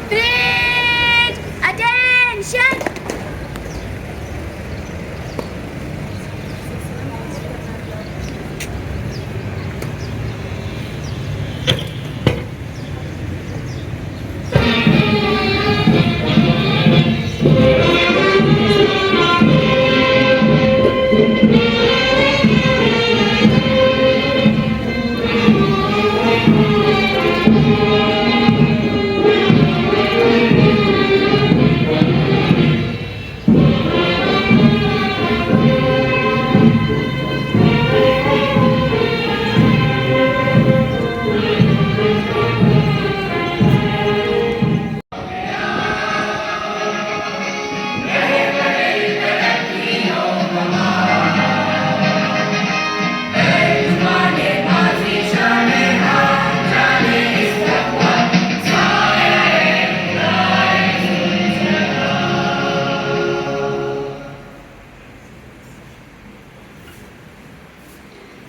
Please, attention!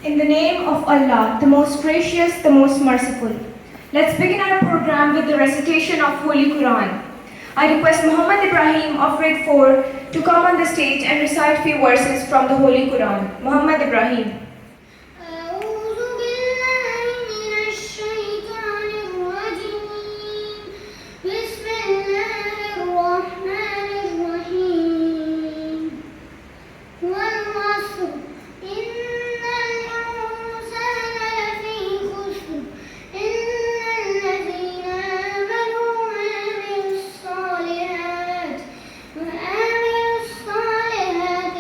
In the name of Allah, the most gracious, the most merciful. Let's begin our program with the recitation of Holy Quran. I request Muhammad Ibrahim of grade 4 to come on the stage and recite few verses from the Holy Quran. Muhammad Ibrahim. أعوذ بالله من الشيطان الرجيم بسم الله الرحمن الرحيم والعصر إن الإنسان لفي خسر إلا الذين آمنوا وعملوا الصالحات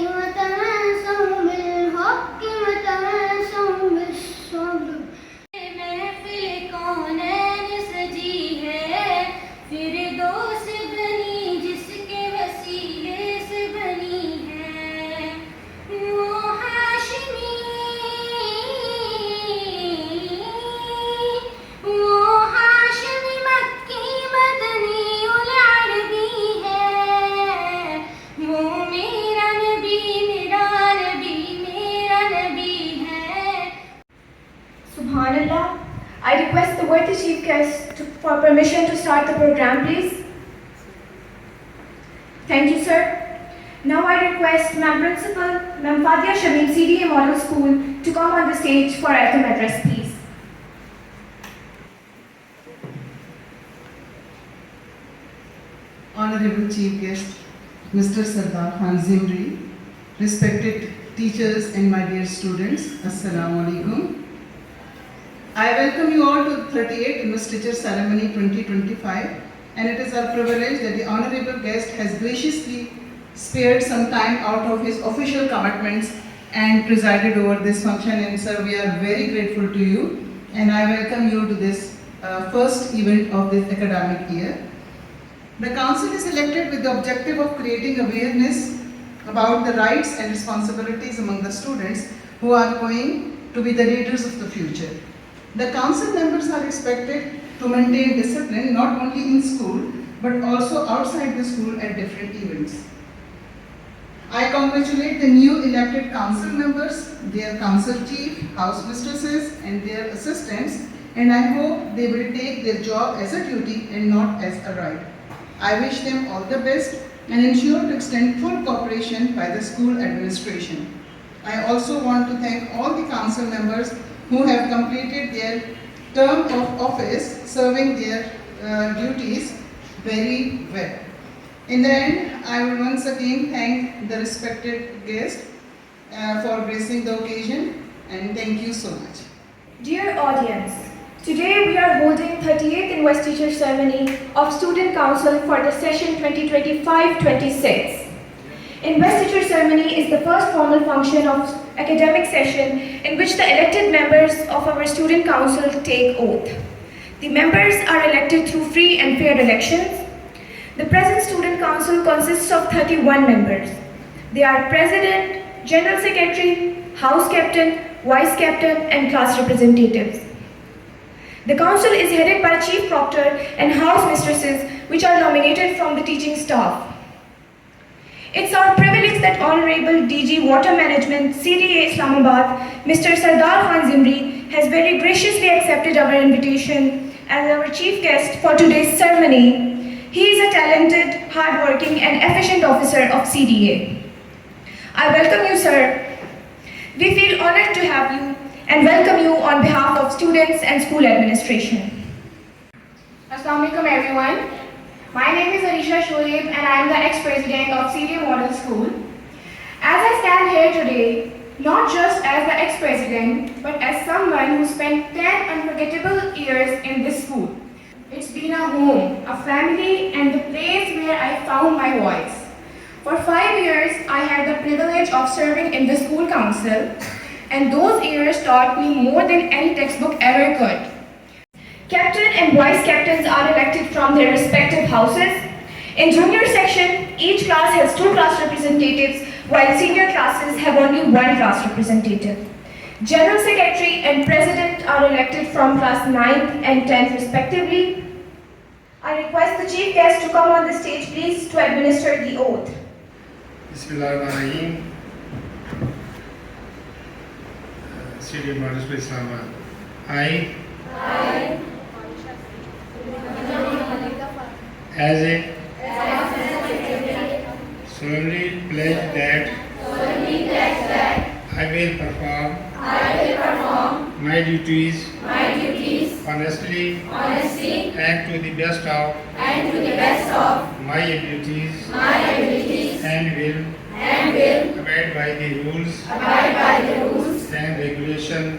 وتواصوا بالحق وتواصوا بالصبر महफिल कौनैन सजी है फिरदौस बनी जिसके वसीले से बनी है वो हाशिमी मक्की मदनी उल अरबी है वो मेरा नबी है Subhanallah. I request the worthy chief guest for permission to start the program, please. Thank you, sir. Now I request Ma'am Principal, Ma'am Fadia Shamim, CDA Model School, to come on the stage for anthem address, please. Honorable Chief Guest, Mr. Sardar Khan Zimri, respected teachers and my dear students, Assalamu Alaikum. I welcome you all to 38th Investiture Ceremony 2025, and it is our privilege that the Honorable Guest has graciously spared some time out of his official commitments and presided over this function, and sir, we are very grateful to you, and I welcome you to this first event of this academic year. The Council is elected with the objective of creating awareness about the rights and responsibilities among the students who are going to be the leaders of the future. The Council members are expected to maintain discipline not only in school but also outside the school at different events. I congratulate the new elected Council members, their Council chief, house mistresses and their assistants, and I hope they will take their job as a duty and not as a right. I wish them all the best and ensure to extend full cooperation by the school administration. I also want to thank all the council members who have completed their term of office serving their duties very well. In the end, I will once again thank the respected guest for gracing the occasion, and thank you so much. Dear audience, today we are holding 38th Investiture Ceremony of Student Council for the session 2025-26. Investiture ceremony is the first formal function of academic session in which the elected members of our Student Council take oath. The members are elected through free and fair elections. The present Student Council consists of 31 members. They are President, General Secretary, House Captain, Vice Captain and class representatives. The council is headed by Chief Proctor and House Mistresses which are nominated from the teaching staff. It's our privilege that Honorable DG Water Management, CDA Islamabad, Mr. Sardar Khan Zimri has very graciously accepted our invitation as our chief guest for today's ceremony. He is a talented, hardworking and efficient officer of CDA. I welcome you, sir. We feel honored to have you and welcome you on behalf of students and school administration. Assalamu alaikum everyone. My name is Alisha Shoaib and I am the ex-president of CDA Model School. As I stand here today, not just as the ex-president, but as someone who spent 10 unforgettable years in this school. It's been a home, a family, and the place where I found my voice. For 5 years, I had the privilege of serving in the school council, and those years taught me more than any textbook ever could. Captain and vice captains are elected from their respective houses. In junior section, each class has 2 class representatives, while senior classes have only 1 class representative. General secretary and president are elected from class 9th and 10th respectively. I request the chief guest to come on the stage, please, to administer the oath. Bismillahirrahmanirrahim. CDA Model School Islamabad. I as a solemnly pledge that I will perform my duties honestly and to the best of my abilities and will abide by the rules and regulations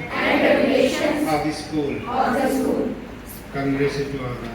of the school. Congratulations to all of them.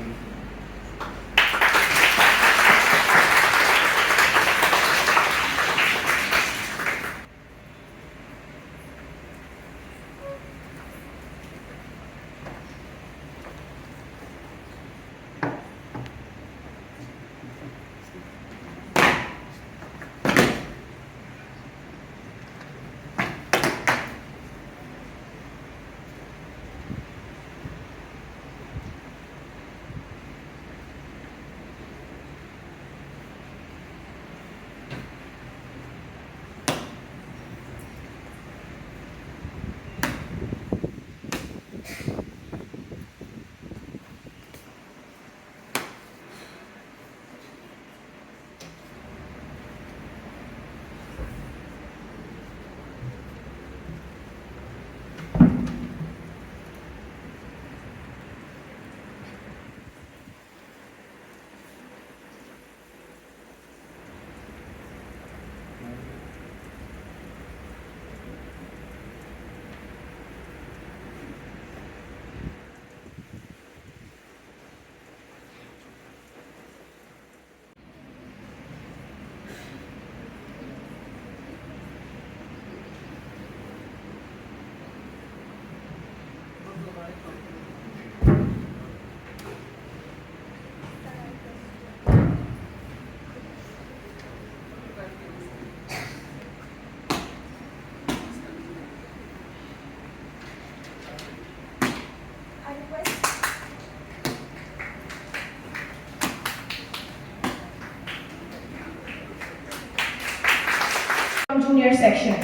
I request from junior section.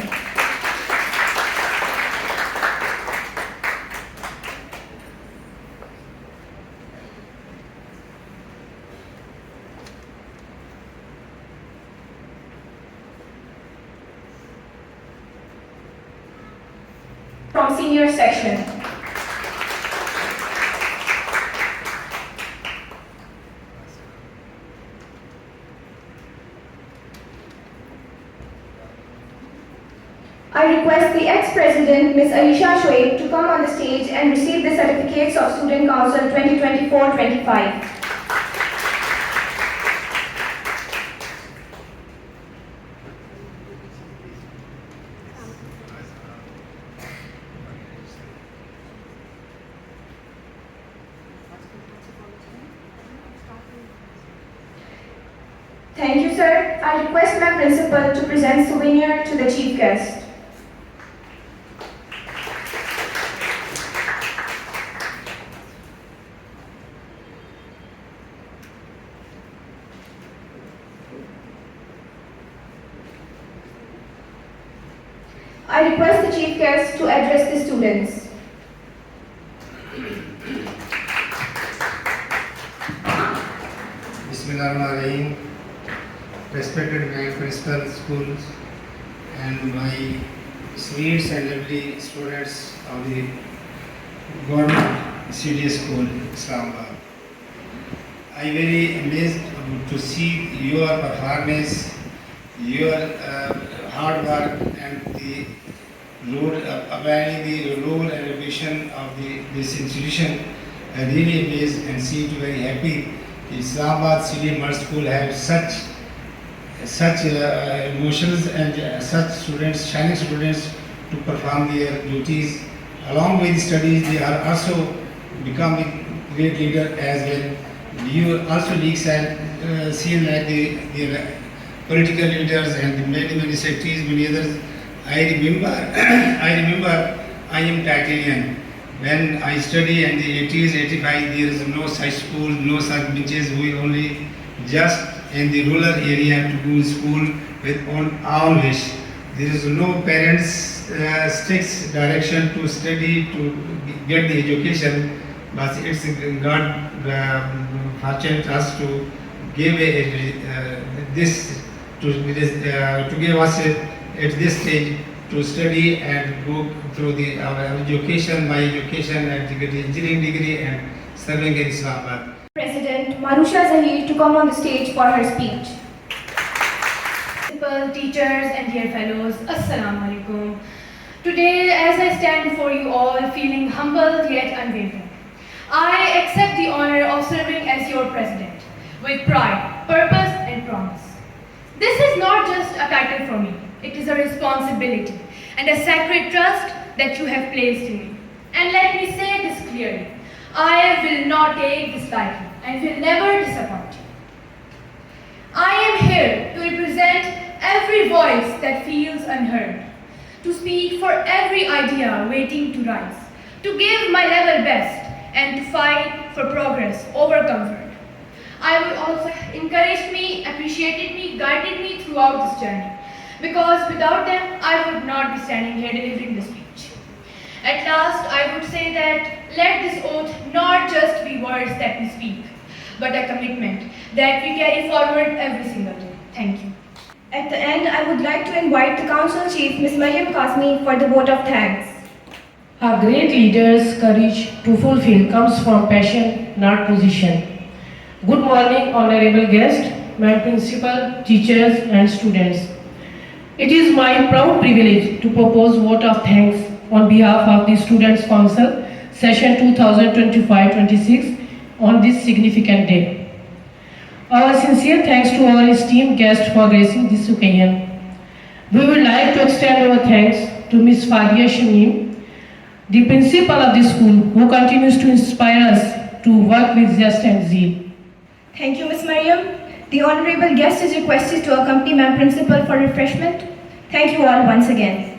From senior section. I request the ex-president, Ms. Alisha Shoaib, to come on the stage and receive the certificates of Student Council 2024-25. Thank you, sir. I request my principal to present souvenir to the chief guest. I request the chief guest to address the students. Bismillahirrahmanirrahim. Respected my principal schools and my sweet and lovely students of the government CDS school, Islamabad. I am very amazed to see your performance, your hard work and the role, applying the role and ambition of this institution. I really amazed and seem very happy. Islamabad City Model School have such emotions and such students, shining students to perform their duties. Along with studies, they are also becoming great leader as well. You also leaks and seen like the political leaders and the many secretaries, many others. I remember I am Titanian. When I study in the 80s, 85, there is no such school, no such benches. We only just in the rural area to go to school with own wish. There is no parents strict direction to study to get the education, but it's God fortunate us to give this to give us at this stage to study and go through our education, my education and get the engineering degree and serving in Islamabad. President Marusha Zahir to come on the stage for her speech. Principal, teachers and dear fellows, Assalamu alaikum. Today, as I stand before you all, feeling humble yet unwavering, I accept the honor of serving as your president with pride, purpose and promise. This is not just a title for me. It is a responsibility and a sacred trust that you have placed in me. And let me say this clearly, I will not take this lightly and will never disappoint you. I am here to represent every voice that feels unheard, to speak for every idea waiting to rise, to give my level best and to fight for progress over comfort. I would also encouraged me, appreciated me, guided me throughout this journey. Because without them, I would not be standing here delivering this speech. At last, I would say that let this oath not just be words that we speak, but a commitment that we carry forward every single day. Thank you. At the end, I would like to invite the Council Chief, Ms. Mariam Kasmi, for the vote of thanks. A great leader's courage to fulfill comes from passion, not position. Good morning, honorable guests, my principal, teachers and students. It is my proud privilege to propose vote of thanks on behalf of the Students' Council, session 2025-26 on this significant day. Our sincere thanks to our esteemed guests for gracing this occasion. We would like to extend our thanks to Ms. Fadia Shamim, the principal of the school, who continues to inspire us to work with zest and zeal. Thank you, Ms. Mariam. The honorable guest is requested to accompany Ma'am Principal for refreshment. Thank you all once again.